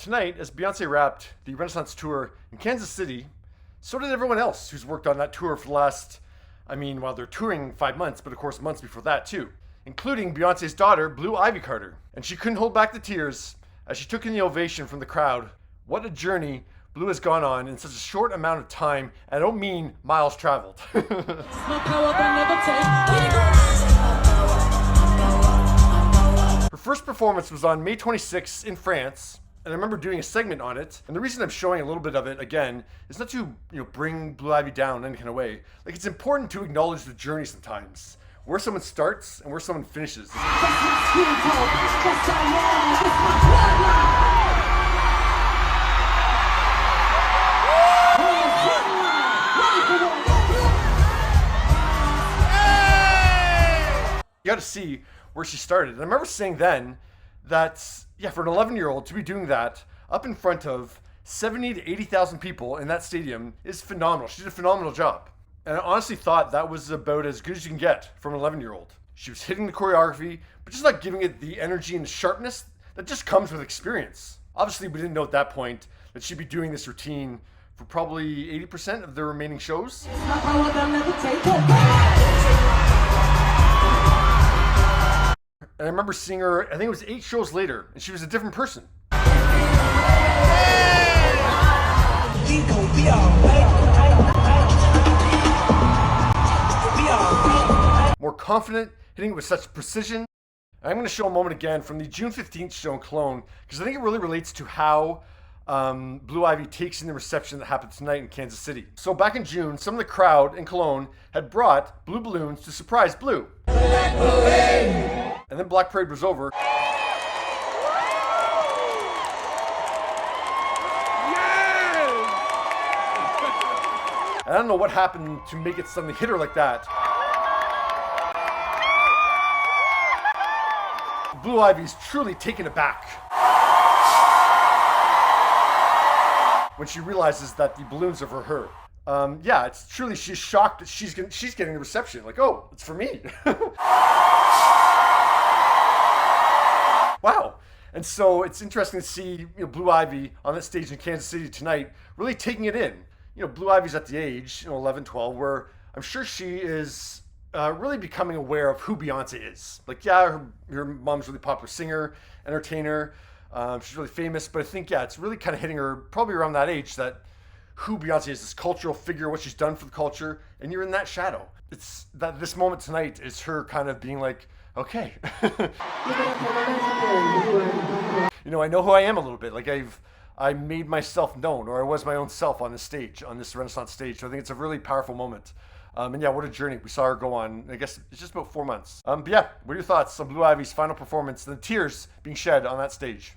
tonight, as Beyonce wrapped the Renaissance tour in Kansas City, so did everyone else who's worked on that tour for the last, they're touring 5 months, but of course months before that too, including Beyonce's daughter, Blue Ivy Carter. And she couldn't hold back the tears as she took in the ovation from the crowd. What a journey Blue has gone on in such a short amount of time, and I don't mean miles traveled. Her first performance was on May 26th in France, and I remember doing a segment on it. And the reason I'm showing a little bit of it again is not to bring Blue Ivy down in any kind of way. Like, it's important to acknowledge the journey sometimes, where someone starts and where someone finishes. You got to see where she started. And I remember saying then that, for an 11-year-old to be doing that up in front of 70 to 80,000 people in that stadium is phenomenal. She did a phenomenal job. And I honestly thought that was about as good as you can get from an 11-year-old. She was hitting the choreography, but just not giving it the energy and the sharpness that just comes with experience. Obviously, we didn't know at that point that she'd be doing this routine for probably 80% of the remaining shows. And I remember seeing her, I think it was 8 shows later, and she was a different person. More confident, hitting it with such precision. And I'm going to show a moment again from the June 15th show in Cologne, because I think it really relates to how Blue Ivy takes in the reception that happened tonight in Kansas City. So back in June, some of the crowd in Cologne had brought blue balloons to surprise Blue. And then Black Parade was over. And I don't know what happened to make it suddenly hit her like that. Blue Ivy's truly taken aback when she realizes that the balloons are for her. It's truly, she's shocked that she's getting the reception. Like, oh, it's for me. Wow. And so it's interesting to see Blue Ivy on that stage in Kansas City tonight, really taking it in. Blue Ivy's at the age, 11, 12, where I'm sure she is really becoming aware of who Beyonce is. Like, her mom's a really popular singer, entertainer. She's really famous, but I think, it's really kind of hitting her probably around that age, that who Beyonce is, this cultural figure, what she's done for the culture, and you're in that shadow. It's that this moment tonight is her kind of being like, okay. I know who I am a little bit. Like, I made myself known, or I was my own self on this stage, on this Renaissance stage. So I think it's a really powerful moment. What a journey we saw her go on. I guess it's just about 4 months. What are your thoughts on Blue Ivy's final performance and the tears being shed on that stage?